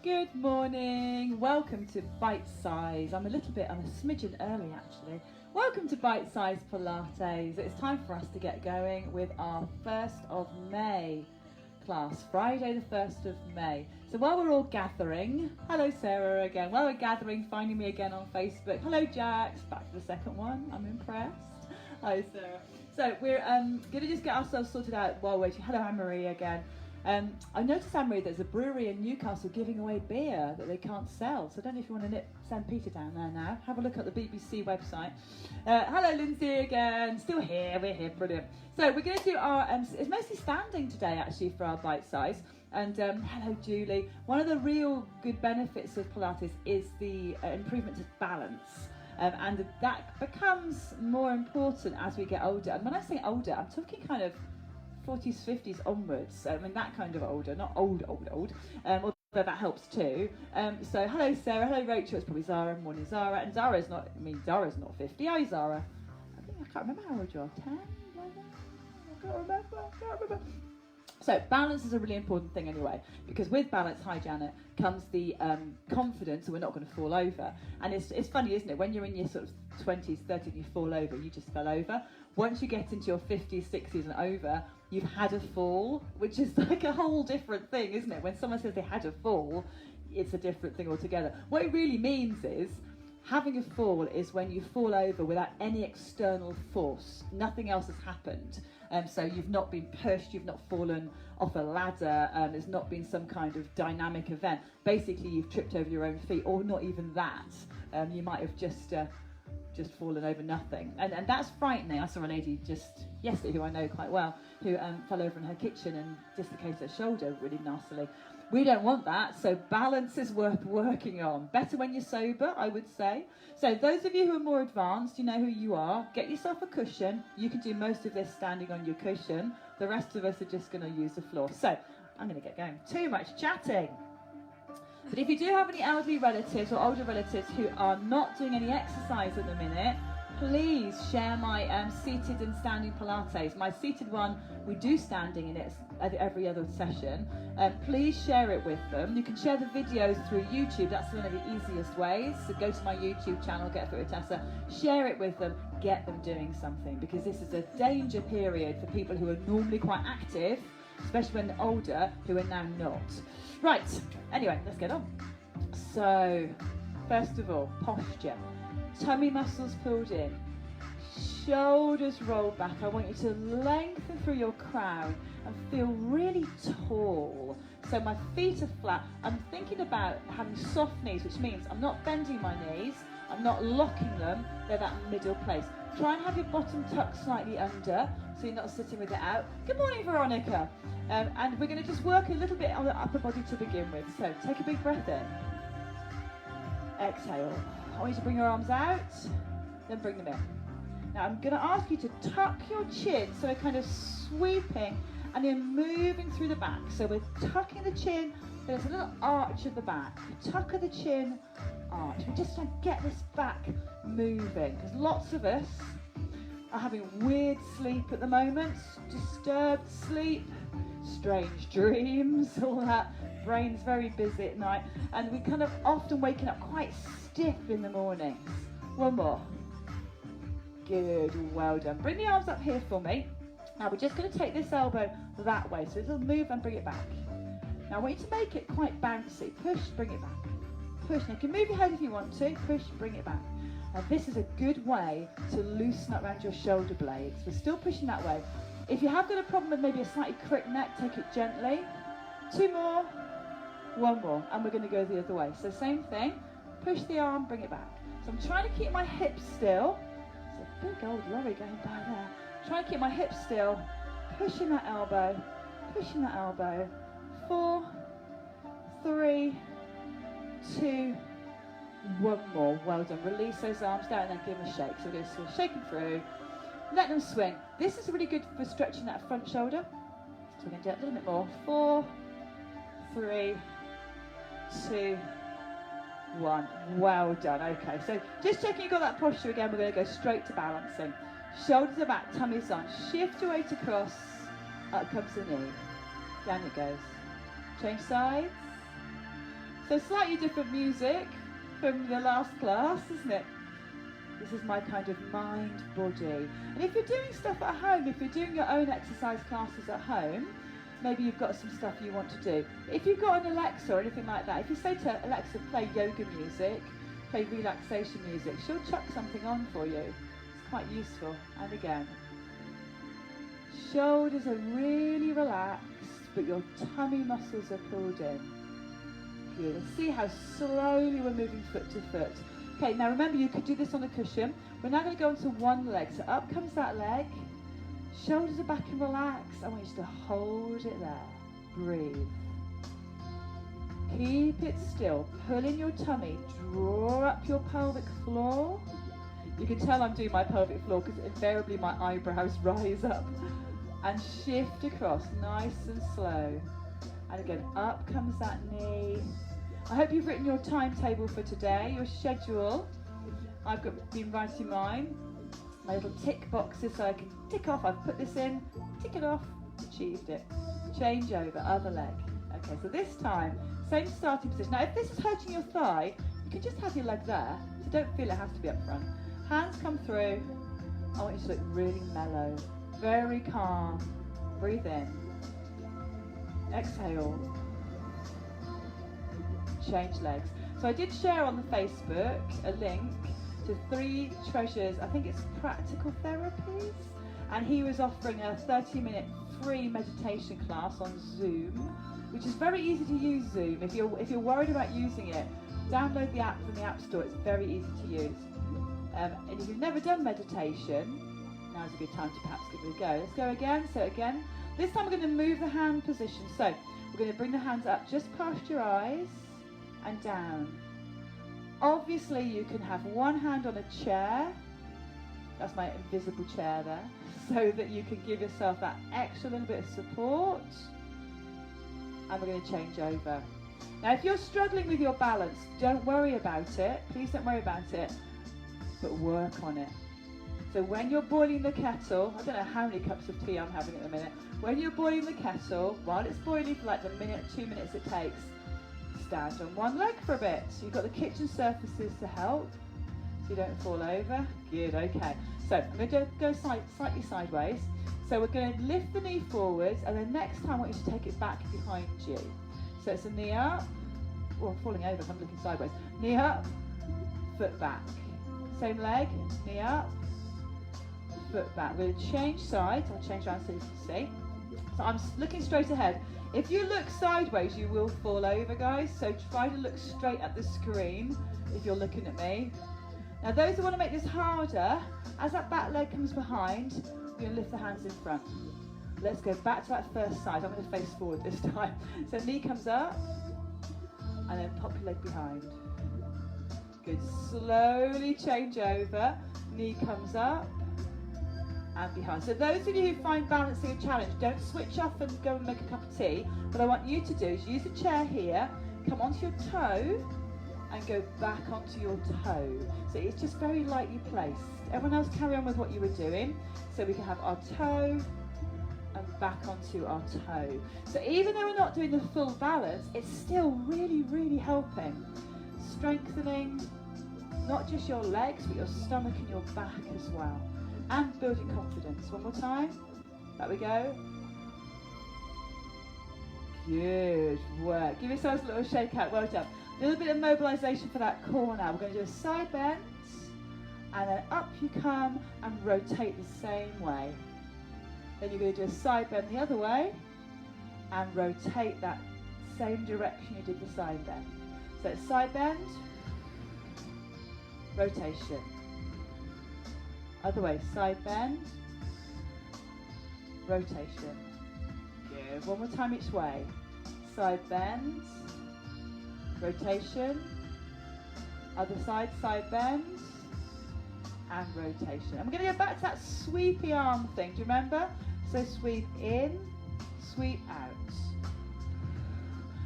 Good morning. Welcome to Bitesize. I'm a smidgen early actually. Welcome to Bitesize Pilates. It's time for us to get going with our 1st of May class, Friday the 1st of May. So while we're all gathering, hello Sarah again, while we're gathering, finding me again on Facebook. Hello Jax, back for the second one, I'm impressed. Hi Sarah. So we're going to just get ourselves sorted out while waiting. Hello Anne-Marie again. I noticed, Anne-Marie, there's a brewery in Newcastle giving away beer that they can't sell. So I don't know if you want to send Peter down there now. Have a look at the BBC website. Hello, Lindsay again. Still here. We're here. Brilliant. So we're going to do our, it's mostly standing today, actually, for our bite size. And hello, Julie. One of the real good benefits of Pilates is the improvement of balance. And that becomes more important as we get older. And when I say older, I'm talking kind of 40s, 50s onwards. I mean, that kind of older, not old. Although that helps too. So hello Sarah, hello Rachel, it's probably Zara, morning Zara. And Zara's not 50. Hi Zara. I can't remember how old you are, 10, 11? I can't remember. So balance is a really important thing anyway, because with balance, hi Janet, comes the confidence that we're not going to fall over. And it's funny, isn't it? When you're in your sort of 20s, 30s, you fall over, you just fell over. Once you get into your 50s, 60s and over, you've had a fall, which is like a whole different thing, isn't it? When someone says they had a fall, it's a different thing altogether. What it really means is, having a fall is when you fall over without any external force. Nothing else has happened. So you've not been pushed, you've not fallen off a ladder, there's not been some kind of dynamic event. Basically, you've tripped over your own feet, or not even that. You might have just fallen over nothing. And that's frightening. I saw a lady just yesterday, who I know quite well, who fell over in her kitchen and dislocated her shoulder really nastily. We don't want that, so balance is worth working on. Better when you're sober, I would say. So those of you who are more advanced, you know who you are. Get yourself a cushion. You can do most of this standing on your cushion. The rest of us are just going to use the floor. So I'm going to get going. Too much chatting. But if you do have any elderly relatives or older relatives who are not doing any exercise at the minute, please share my seated and standing Pilates. My seated one, we do standing in it every other session. Please share it with them. You can share the videos through YouTube. That's one of the easiest ways. So go to my YouTube channel, Get Fit with Tessa, share it with them, get them doing something, because this is a danger period for people who are normally quite active, especially when they're older, who are now not. Right, anyway, let's get on. So, first of all, posture. Tummy muscles pulled in, shoulders rolled back. I want you to lengthen through your crown and feel really tall. So my feet are flat. I'm thinking about having soft knees, which means I'm not bending my knees, I'm not locking them, they're that middle place. Try and have your bottom tucked slightly under, so you're not sitting with it out. Good morning, Veronica. And we're going to just work a little bit on the upper body to begin with. So take a big breath in. Exhale. I want you to bring your arms out, then bring them in. Now I'm going to ask you to tuck your chin, so we're kind of sweeping and then moving through the back. So we're tucking the chin, there's a little arch at the back. Tuck of the chin, arch. We're just trying to get this back moving, because lots of us are having weird sleep at the moment, disturbed sleep, strange dreams, all that. Brain's very busy at night, and we kind of often waking up quite stiff in the mornings. One more. Good, well done. Bring the arms up here for me. Now we're just going to take this elbow that way, so it'll move and bring it back. Now I want you to make it quite bouncy. Push, bring it back. Push. Now you can move your head if you want to. Push, bring it back. Now this is a good way to loosen up around your shoulder blades. We're still pushing that way. If you have got a problem with maybe a slightly crooked neck, take it gently. 2 more. 1 more. And we're going to go the other way. So same thing. Push the arm, bring it back. So I'm trying to keep my hips still. There's a big old lorry going by there. Trying to keep my hips still. Pushing that elbow. Pushing that elbow. 4, 3, 2, 1 more. Well done. Release those arms down and then give them a shake. So we're going to shake them through. Let them swing. This is really good for stretching that front shoulder. So we're going to do it a little bit more. 4, 3, 2, 1. Well done. Okay, so just checking you got that posture again. We're going to go straight to balancing. Shoulders are back, tummy's on. Shift your weight across. Up comes the knee. Down it goes. Change sides. So slightly different music from the last class, isn't it? This is my kind of mind body. And if you're doing stuff at home, if you're doing your own exercise classes at home, maybe you've got some stuff you want to do. If you've got an Alexa or anything like that, if you say to Alexa, play yoga music, play relaxation music, she'll chuck something on for you. It's quite useful. And again, shoulders are really relaxed, but your tummy muscles are pulled in. Good. And see how slowly we're moving foot to foot. Okay, now remember you could do this on a cushion. We're now going to go onto one leg. So up comes that leg. Shoulders are back and relaxed. I want you to hold it there. Breathe. Keep it still. Pull in your tummy. Draw up your pelvic floor. You can tell I'm doing my pelvic floor because invariably my eyebrows rise up. And shift across, nice and slow. And again, up comes that knee. I hope you've written your timetable for today, your schedule. I've been writing mine. My little tick boxes so I can tick off. I've put this in, tick it off, achieved it. Change over, other leg. Okay, so this time, same starting position. Now, if this is hurting your thigh, you can just have your leg there, so don't feel it has to be up front. Hands come through. I want you to look really mellow, very calm. Breathe in. Exhale. Change legs. So I did share on the Facebook a link to 3 treasures, I think it's practical therapies, and he was offering a 30-minute free meditation class on Zoom, which is very easy to use Zoom. If you're worried about using it, download the app from the App Store. It's very easy to use. And if you've never done meditation, now's a good time to perhaps give it a go. Let's go again. So again, this time we're going to move the hand position. So we're going to bring the hands up just past your eyes and down. Obviously you can have one hand on a chair, that's my invisible chair there, so that you can give yourself that extra little bit of support. And we're going to change over. Now if you're struggling with your balance, don't worry about it, please don't worry about it, but work on it. So when you're boiling the kettle, I don't know how many cups of tea I'm having at the minute, when you're boiling the kettle, while it's boiling for like the minute, 2 minutes it takes, stand on one leg for a bit. So you've got the kitchen surfaces to help, so you don't fall over. Good, okay. So I'm going to go slightly sideways. So we're going to lift the knee forwards, and then next time I want you to take it back behind you. So it's a knee up, or falling over if I'm looking sideways. Knee up, foot back. Same leg, knee up, foot back. We're going to change sides. I'll change around so you can see. So I'm looking straight ahead. If you look sideways, you will fall over, guys. So try to look straight at the screen if you're looking at me. Now, those who want to make this harder, as that back leg comes behind, we're going to lift the hands in front. Let's go back to that first side. I'm going to face forward this time. So knee comes up, and then pop your leg behind. Good. Slowly change over. Knee comes up and behind. So those of you who find balancing a challenge, don't switch off and go and make a cup of tea. What I want you to do is use the chair here, come onto your toe, and go back onto your toe. So it's just very lightly placed. Everyone else carry on with what you were doing. So we can have our toe and back onto our toe. So even though we're not doing the full balance, it's still really, really helping. Strengthening not just your legs, but your stomach and your back as well. And building confidence. One more time. Back we go. Good work. Give yourselves a little shake out. Well done. A little bit of mobilization for that core now. We're going to do a side bend, and then up you come and rotate the same way. Then you're going to do a side bend the other way and rotate that same direction you did the side bend. So it's side bend, rotation. Other way, side bend, rotation. Good. One more time each way. Side bend, rotation. Other side, side bend, and rotation. And we're going to go back to that sweepy arm thing. Do you remember? So sweep in, sweep out.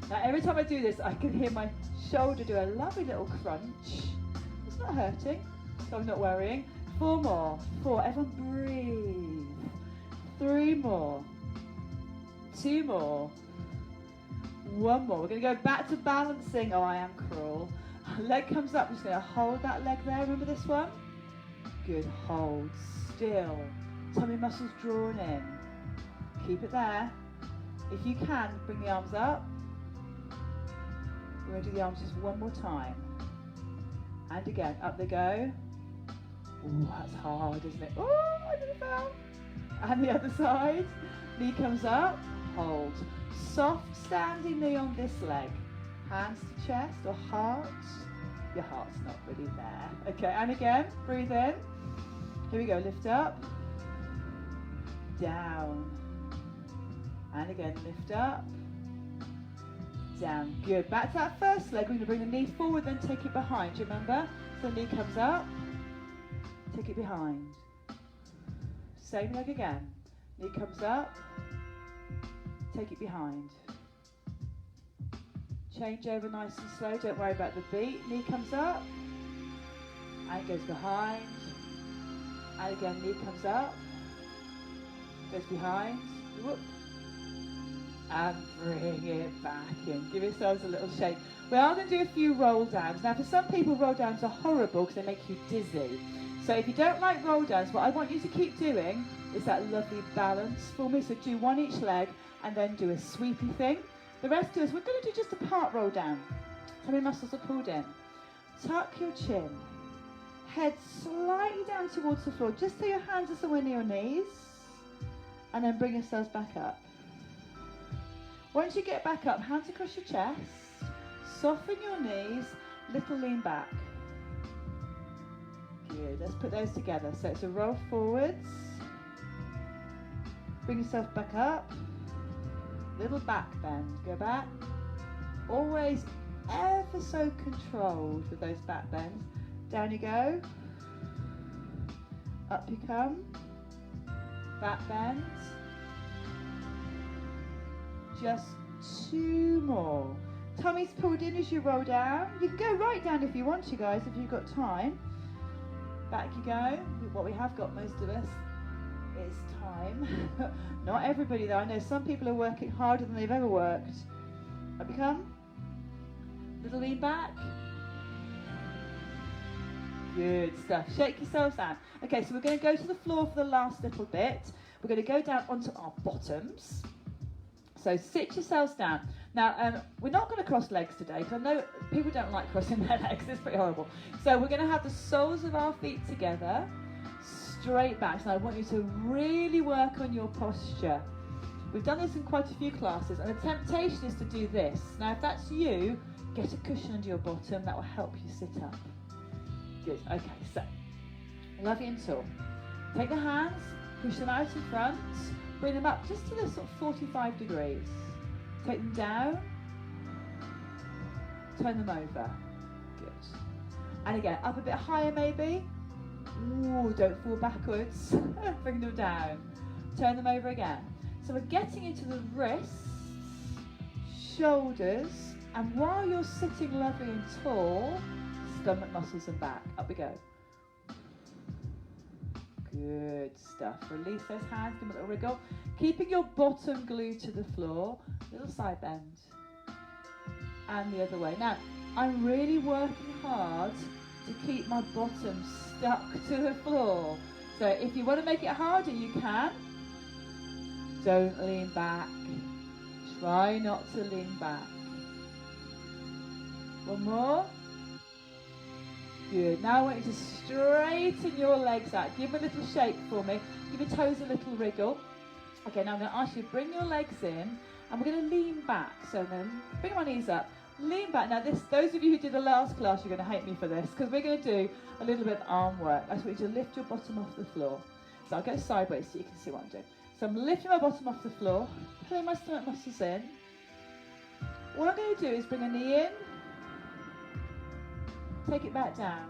Now every time I do this, I can hear my shoulder do a lovely little crunch. It's not hurting, so I'm not worrying. 4 more. 4. Everyone breathe. 3 more. 2 more. One more. We're going to go back to balancing. Oh, I am cruel. Leg comes up. I'm just going to hold that leg there. Remember this one? Good. Hold. Still. Tummy muscles drawn in. Keep it there. If you can, bring the arms up. We're going to do the arms just one more time. And again, up they go. Ooh, that's hard, isn't it? Oh, I nearly fell. And the other side. Knee comes up. Hold. Soft standing knee on this leg. Hands to chest or heart. Your heart's not really there. Okay, and again, breathe in. Here we go, lift up. Down. And again, lift up. Down. Good. Back to that first leg. We're going to bring the knee forward, then take it behind. Do you remember? So the knee comes up. Take it behind. Same leg again. Knee comes up. Take it behind. Change over nice and slow. Don't worry about the beat. Knee comes up. And goes behind. And again, knee comes up. Goes behind. Whoop. And bring it back in. Give yourselves a little shake. We are going to do a few roll downs. Now, for some people, roll downs are horrible because they make you dizzy. So if you don't like roll downs, what I want you to keep doing is that lovely balance for me. So do one each leg and then do a sweepy thing. The rest is, we're going to do just a part roll down. Tummy muscles are pulled in. Tuck your chin. Head slightly down towards the floor, just so your hands are somewhere near your knees. And then bring yourselves back up. Once you get back up, hands across your chest. Soften your knees, little lean back. Good, let's put those together. So it's a roll forwards. Bring yourself back up. Little back bend, go back. Always ever so controlled with those back bends. Down you go. Up you come. Back bend. Just two more. Tummy's pulled in as you roll down. You can go right down if you want to, guys, if you've got time. Back you go. What we have got, most of us, is time. Not everybody, though. I know some people are working harder than they've ever worked. Up you come. Little lean back. Good stuff. Shake yourselves out. Okay, so we're going to go to the floor for the last little bit. We're going to go down onto our bottoms. So sit yourselves down. Now, we're not going to cross legs today because I know people don't like crossing their legs. It's pretty horrible. So we're going to have the soles of our feet together, straight back. So I want you to really work on your posture. We've done this in quite a few classes, and the temptation is to do this. Now, if that's you, get a cushion under your bottom. That will help you sit up. Good. Okay, so lovely and tall. Take the hands, push them out in front. Bring them up just to this sort of 45 degrees. Take them down. Turn them over. Good. And again, up a bit higher maybe. Ooh, don't fall backwards. Bring them down. Turn them over again. So we're getting into the wrists, shoulders, and while you're sitting lovely and tall, stomach muscles and back. Up we go. Good stuff. Release those hands, give them a little wriggle. Keeping your bottom glued to the floor. Little side bend. And the other way. Now, I'm really working hard to keep my bottom stuck to the floor. So if you want to make it harder, you can. Don't lean back. Try not to lean back. One more. Good. Now I want you to straighten your legs out. Give them a little shake for me. Give your toes a little wriggle. Okay, now I'm going to ask you to bring your legs in, and we're going to lean back. So then, bring my knees up. Lean back. Now, those of you who did the last class, you're going to hate me for this, because we're going to do a little bit of arm work. I just want you to lift your bottom off the floor. So I'll go sideways so you can see what I'm doing. So I'm lifting my bottom off the floor, pulling my stomach muscles in. What I'm going to do is bring a knee in, take it back down.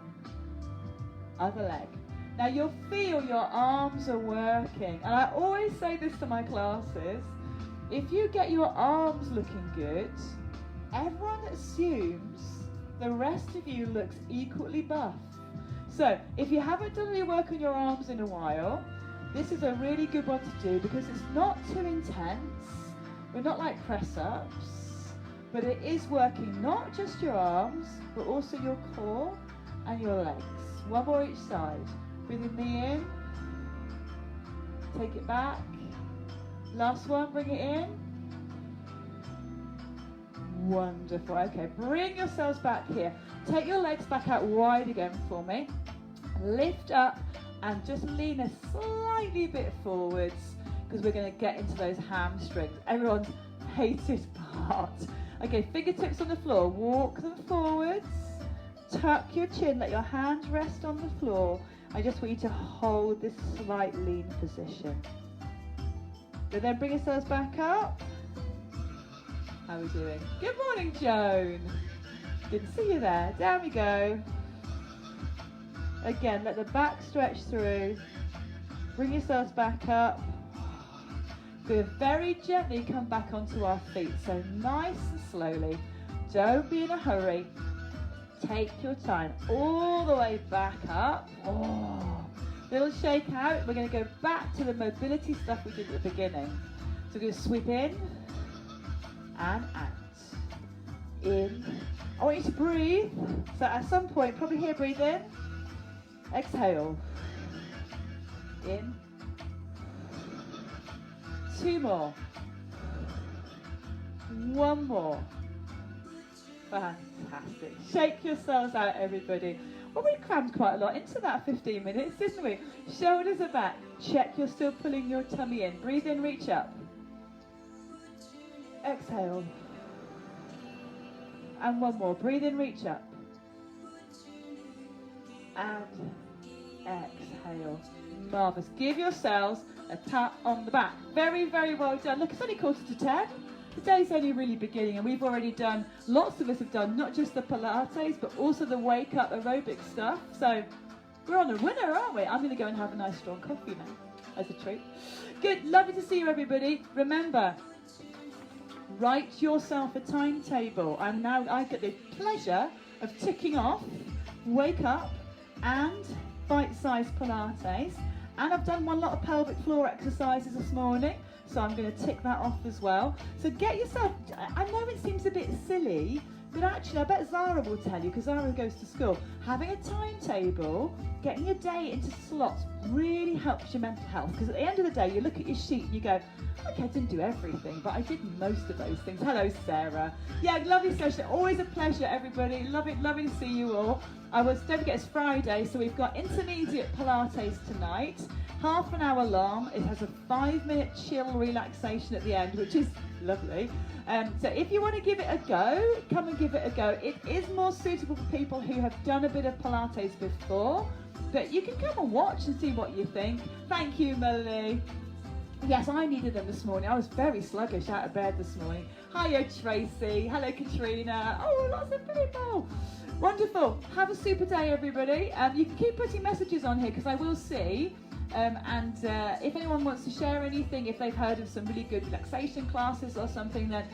Other leg. Now you'll feel your arms are working. And I always say this to my classes. If you get your arms looking good, everyone assumes the rest of you looks equally buff. So if you haven't done any work on your arms in a while, this is a really good one to do because it's not too intense. We're not like press-ups. but it is working not just your arms, but also your core and your legs. One more each side. Breathe in, knee in. Take it back. Last one, bring it in. Wonderful. Okay, bring yourselves back here. Take your legs back out wide again for me. Lift up and just lean a slightly bit forwards because we're going to get into those hamstrings. Everyone's hated part. Okay, fingertips on the floor. Walk them forwards. Tuck your chin. Let your hands rest on the floor. I just want you to hold this slight lean position. But then bring yourselves back up. How are we doing? Good morning, Joan. Didn't see you there. Down we go. Again, let the back stretch through. Bring yourselves back up. We'll very gently come back onto our feet. So nice and slowly. Don't be in a hurry. Take your time. All the way back up. Oh. Little shake out. We're going to go back to the mobility stuff we did at the beginning. So we're going to sweep in and out. In. I want you to breathe. So at some point, probably here, breathe in. Exhale. In. 2 more. 1 more. Fantastic. Shake yourselves out, everybody. Well, we crammed quite a lot into that 15 minutes, didn't we? Shoulders are back. Check you're still pulling your tummy in. Breathe in, reach up. Exhale. And 1 more. Breathe in, reach up. And exhale. Marvellous. Give yourselves a pat on the back. Very, very well done. Look, it's only 9:45. Today's only really beginning, and we've already done, lots of us have done not just the Pilates, but also the wake up aerobic stuff. So we're on a winner, aren't we? I'm going to go and have a nice strong coffee now as a treat. Good, lovely to see you, everybody. Remember, write yourself a timetable. I get the pleasure of ticking off wake up and bite-sized Pilates, and I've done one lot of pelvic floor exercises this morning. So I'm going to tick that off as well. So get yourself, I know it seems a bit silly, but actually I bet Zara will tell you, because Zara goes to school, having a timetable, getting your day into slots really helps your mental health. Because at the end of the day, you look at your sheet and you go, okay, I didn't do everything, but I did most of those things. Hello, Sarah. Yeah, lovely session. Always a pleasure, everybody. Lovely to see you all. Don't forget it's Friday, so we've got intermediate Pilates tonight. Half an hour long. It has a 5-minute chill relaxation at the end, which is lovely. So if you want to give it a go, come and give it a go. It is more suitable for people who have done a bit of Pilates before, but you can come and watch and see what you think. Thank you, Melanie. Yes, I needed them this morning. I was very sluggish out of bed this morning. Hiya, Tracy. Hello, Katrina. Oh, lots of people. Wonderful. Have a super day, everybody. You can keep putting messages on here because I will see. If anyone wants to share anything, if they've heard of some really good relaxation classes or something, then,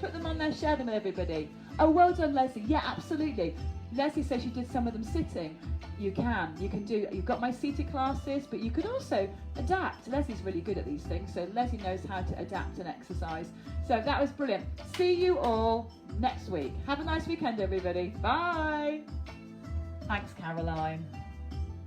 put them on there, share them with everybody. Oh, well done, Leslie. Yeah, absolutely. Leslie says you did some of them sitting. You can do, you've got my seated classes, but you could also adapt. Leslie's really good at these things, so Leslie knows how to adapt and exercise. So that was brilliant. See you all next week. Have a nice weekend, everybody. Bye. Thanks, Caroline.